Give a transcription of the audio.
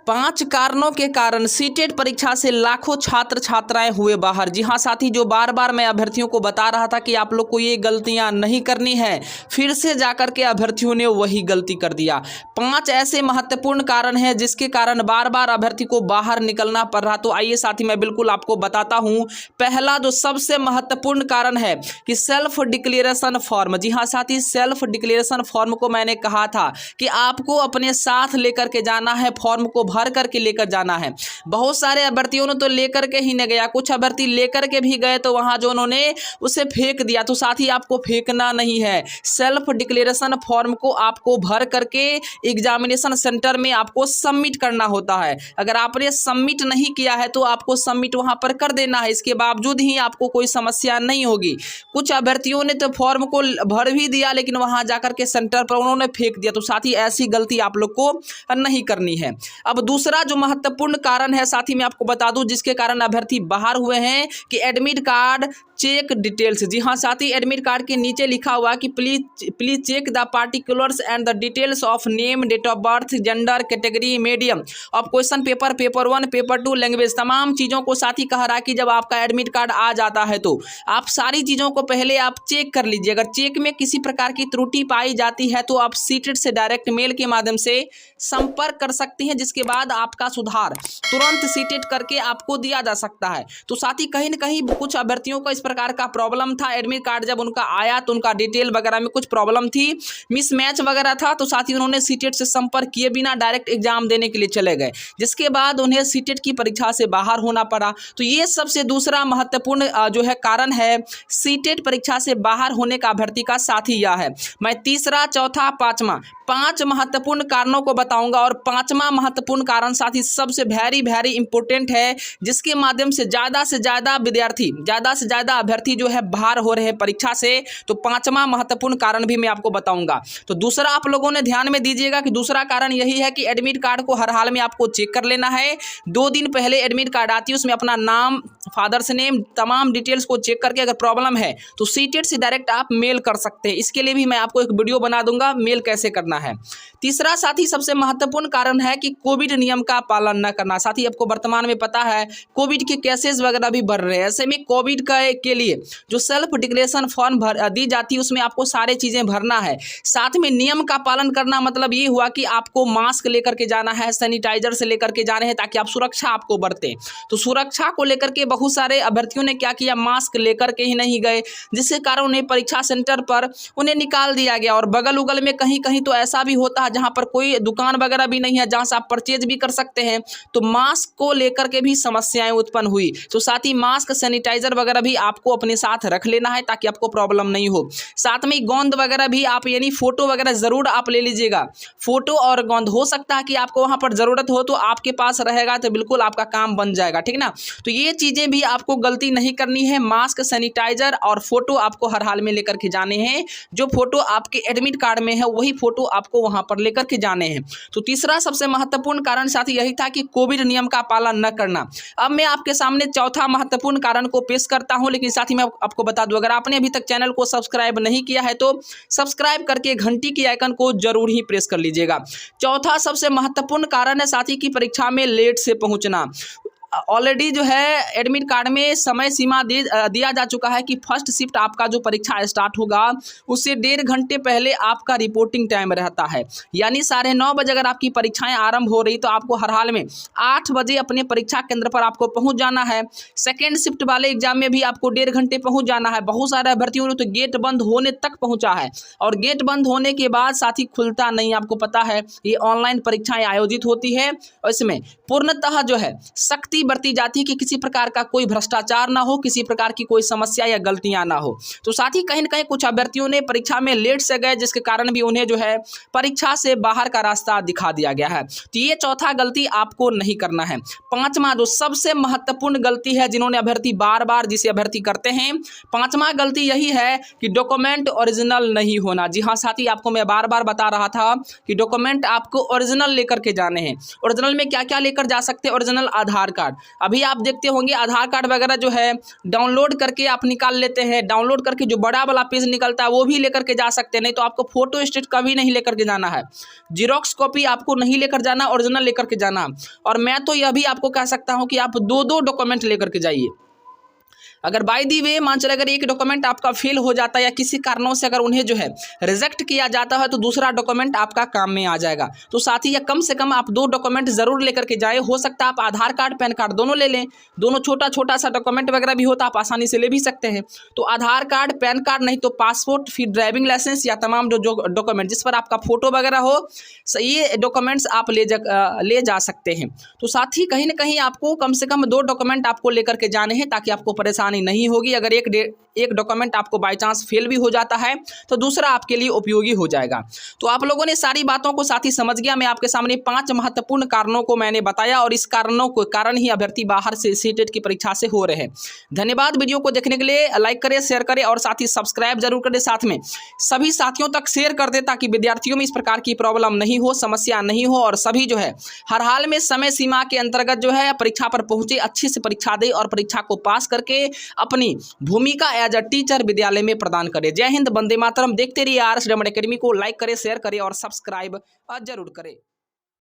5 कारणों के कारण सीटेट परीक्षा से लाखों छात्र छात्राएं हुए बाहर। जी हाँ साथी, जो बार बार मैं अभ्यर्थियों को बता रहा था कि आप लोग को ये गलतियां नहीं करनी है, फिर से जाकर के अभ्यर्थियों ने वही गलती कर दिया। 5 ऐसे महत्वपूर्ण कारण हैं जिसके कारण बार बार अभ्यर्थी को बाहर निकलना पड़ रहा। तो आइए साथी, मैं बिल्कुल आपको बताता हूँ। पहला जो सबसे महत्वपूर्ण कारण है कि सेल्फ डिक्लेरेशन फॉर्म। जी हाँ साथी, सेल्फ डिक्लेरेशन फॉर्म को मैंने कहा था कि आपको अपने साथ लेकर के जाना है, फॉर्म को भर करके लेकर जाना है। बहुत सारे अभ्यर्थियों ने तो लेकर के ही नहीं गया, कुछ अभ्यर्थी लेकर के भी गए तो वहां जो उन्होंने उसे फेंक दिया। तो साथ ही आपको फेंकना नहीं है, सेल्फ डिक्लेरेशन फॉर्म को आपको भर करके एग्जामिनेशन सेंटर में आपको सबमिट करना होता है। अगर आपने सबमिट नहीं किया है तो आपको सबमिट वहां पर कर देना है, इसके बावजूद ही आपको कोई समस्या नहीं होगी। कुछ अभ्यर्थियों ने तो फॉर्म को भर भी दिया लेकिन वहां जाकर के सेंटर पर उन्होंने फेंक दिया। तो साथ ही ऐसी गलती आप लोग को नहीं करनी है। अब दूसरा जो महत्वपूर्ण कारण है साथी, मैं आपको बता दूं जिसके कारण अभ्यर्थी बाहर हुए हैं कि एडमिट कार्ड चेक डिटेल्स। जी हाँ साथी, एडमिट कार्ड के नीचे लिखा हुआ कि please check the particulars and the details of name, date of birth, gender, category, medium of question paper, paper 1, paper 2, language, तमाम चीज़ों को साथी कह रहा कि जब आपका एडमिट कार्ड आ जाता है तो आप सारी चीज़ों को पहले आप चेक कर लीजिए। अगर चेक में किसी प्रकार की त्रुटि पाई जाती है तो आप सीटेट से डायरेक्ट मेल के माध्यम से संपर्क कर सकती हैं, जिसके बाद आपका सुधार तुरंत सीटेट करके आपको दिया जा सकता है। तो साथ ही कहीं ना कहीं कुछ अभ्यर्थियों को इस प्रकार का प्रॉब्लम था, एडमिट कार्ड जब उनका आया तो उनका डिटेल वगैरह में कुछ प्रॉब्लम थी, मिसमैच वगैरह था। तो साथ ही उन्होंने सीटेट से संपर्क किए बिना डायरेक्ट एग्जाम देने के लिए चले गए, जिसके बाद उन्हें सीटेट की परीक्षा से बाहर होना पड़ा। तो ये सबसे दूसरा महत्वपूर्ण जो है कारण है सीटेट परीक्षा से बाहर होने का अभ्यर्थी का साथी यह है। मैं तीसरा, चौथा, पांचवा 5 महत्वपूर्ण कारणों को बताऊंगा और 5वां महत्वपूर्ण कारण साथी सबसे वेरी इंपॉर्टेंट है, जिसके माध्यम से ज़्यादा विद्यार्थी, ज़्यादा से ज़्यादा अभ्यर्थी जो है बाहर हो रहे हैं परीक्षा से। तो 5वां महत्वपूर्ण कारण भी मैं आपको बताऊंगा। तो दूसरा आप लोगों ने ध्यान में दीजिएगा कि दूसरा कारण यही है कि एडमिट कार्ड को हर हाल में आपको चेक कर लेना है। 2 दिन पहले एडमिट कार्ड आती है, उसमें अपना नाम, फादर्स नेम, तमाम डिटेल्स को चेक करके अगर प्रॉब्लम है तो सीटेट से डायरेक्ट आप मेल कर सकते हैं। इसके लिए भी मैं आपको एक वीडियो बना दूंगा, मेल कैसे करना है। तीसरा साथी सबसे महत्वपूर्ण कारण है कि कोविड नियम का पालन न करना। साथी आपको वर्तमान में पता है कोविड के केसेस वगैरह भी बढ़ रहे हैं, ऐसे में कोविड के लिए जो सेल्फ डिक्लेरेशन फॉर्म दी जाती है उसमें आपको सारी चीजें भरना है। साथ में नियम का पालन करना मतलब ये हुआ कि आपको मास्क लेकर के जाना है, सैनिटाइजर से लेकर के जाने हैं, ताकि आप सुरक्षा आपको बरते। तो सुरक्षा को लेकर के बहुत सारे अभ्यर्थियों ने क्या किया, मास्क लेकर के ही नहीं गए, जिसके कारण उन्हें परीक्षा सेंटर पर उन्हें निकाल दिया गया। और बगल उगल में कहीं कहीं तो ऐसा भी होता है जहां पर कोई दुकान वगैरह भी नहीं है जहां से आप परचेज भी कर सकते हैं, तो मास्क को लेकर के भी समस्याएं उत्पन्न हुई। तो साथ ही मास्क, सैनिटाइजर वगैरह भी आपको अपने साथ रख लेना है ताकि आपको प्रॉब्लम नहीं हो। साथ में गोंद वगैरह भी आप, यानी फोटो वगैरह जरूर आप ले लीजिएगा। फोटो और गोंद, हो सकता है कि आपको वहां पर जरूरत हो तो आपके पास रहेगा तो बिल्कुल आपका काम बन जाएगा, ठीक ना। तो ये चीजें भी आपको गलती नहीं करनी है। मास्क, सैनिटाइजर और फोटो आपको हर हाल में लेकर के जाने हैं। जो फोटो आपके एडमिट कार्ड में है वही फोटो आपको वहां पर लेकर के जाने हैं। तो तीसरा सबसे महत्वपूर्ण कारण साथी यही था कि कोविड नियम का पालन न करना। अब मैं आपके सामने चौथा महत्वपूर्ण कारण को पेश करता हूं, लेकिन साथ ही मैं आपको बता दूं, अगर आपने अभी तक चैनल को सब्सक्राइब नहीं किया है तो सब्सक्राइब करके घंटी की आइकन को जरूर ही प्रेस कर लीजिएगा। चौथा सबसे महत्वपूर्ण कारण है साथी की परीक्षा में लेट से पहुंचना। ऑलरेडी जो है एडमिट कार्ड में समय सीमा दिया जा चुका है कि फर्स्ट शिफ्ट आपका जो परीक्षा स्टार्ट होगा उससे 1.5 घंटे पहले आपका रिपोर्टिंग टाइम रहता है। यानी 9:30 बजे अगर आपकी परीक्षाएं आरंभ हो रही तो आपको हर हाल में 8 बजे अपने परीक्षा केंद्र पर आपको पहुंच जाना है। सेकेंड शिफ्ट वाले एग्जाम में भी आपको 1.5 घंटे पहुंच जाना है। बहुत सारे अभ्यर्थियों ने तो गेट बंद होने तक पहुंचा है, और गेट बंद होने के बाद साथी खुलता नहीं। आपको पता है ये ऑनलाइन परीक्षाएं आयोजित होती है और इसमें पूर्णतः जो है सख्ती बरती जाती है कि किसी प्रकार का कोई भ्रष्टाचार ना हो, किसी प्रकार की कोई समस्या या गलतियां ना हो। तो साथ ही कहीं ना कहीं कुछ अभ्यर्थियों ने परीक्षा में लेट से गए, जिसके कारण भी उन्हें जो है परीक्षा से बाहर का रास्ता दिखा दिया गया है। तो ये चौथा गलती आपको नहीं करना है। 5वां जो सबसे महत्वपूर्ण गलती है जिन्होंने अभ्यर्थी बार बार जिसे अभ्यर्थी करते हैं, 5वां गलती यही है कि डॉक्यूमेंट ओरिजिनल नहीं होना। जी हाँ साथी, आपको मैं बार बार बता रहा था कि डॉक्यूमेंट आपको ओरिजिनल लेकर के जाने हैं। ओरिजिनल में क्या क्या लेकर जा सकते हैं, ओरिजिनल आधार कार्ड, कार्ड। अभी आप देखते होंगे आधार कार्ड वगैरह जो है डाउनलोड करके आप निकाल लेते हैं, डाउनलोड करके जो बड़ा वाला पेज निकलता है वो भी लेकर के जा सकते हैं। नहीं तो आपको फोटो स्टेट कभी नहीं लेकर के जाना है, जीरोक्स कॉपी आपको नहीं लेकर जाना, ओरिजिनल लेकर के जाना। और मैं तो यह भी आपको कह सकता हूं कि आप दो दो डॉक्यूमेंट लेकर के जाइए। अगर बाय दी वे मान चले अगर एक डॉक्यूमेंट आपका फेल हो जाता है या किसी कारणों से अगर उन्हें जो है रिजेक्ट किया जाता है तो दूसरा डॉक्यूमेंट आपका काम में आ जाएगा। तो साथ ही या कम से कम आप दो डॉक्यूमेंट जरूर लेकर के जाए। हो सकता है आप आधार कार्ड पैन कार्ड दोनों ले लें, दोनों छोटा छोटा सा डॉक्यूमेंट वगैरह भी होता आप आसानी से ले भी सकते हैं। तो आधार कार्ड पैन कार्ड नहीं तो पासपोर्ट, फिर ड्राइविंग लाइसेंस या तमाम जो डॉक्यूमेंट जिस पर आपका फोटो वगैरह हो, ये डॉक्यूमेंट्स आप ले जा सकते हैं। तो साथ ही कहीं ना कहीं आपको कम से कम दो डॉक्यूमेंट आपको लेकर के जाने हैं ताकि आपको परेशानी नहीं होगी। अगर एक डॉक्यूमेंट आपको बाय चांस फेल भी हो जाता है तो दूसरा आपके लिए उपयोगी हो जाएगा। तो आप लोगों ने सारी बातों को साथ ही समझ गया। मैं आपके सामने 5 महत्वपूर्ण कारणों को मैंने बताया और इस कारण ही अभ्यर्थी बाहर से सीटेट की परीक्षा से हो रहे हैं। धन्यवाद। वीडियो को देखने के लिए लाइक करें, शेयर करें और साथ ही सब्सक्राइब जरूर करें। साथ में सभी साथियों तक शेयर कर दें ताकि विद्यार्थियों में इस प्रकार की प्रॉब्लम नहीं हो, समस्या नहीं हो और सभी जो है हर हाल में समय सीमा के अंतर्गत जो है परीक्षा पर पहुंचे, अच्छी से परीक्षा दे और परीक्षा को पास करके अपनी भूमिका एज अ टीचर विद्यालय में प्रदान करें। जय हिंद, वंदे मातरम। देखते रहिए RS डायमंड एकेडमी को। लाइक करें, शेयर करें और सब्सक्राइब जरूर करें।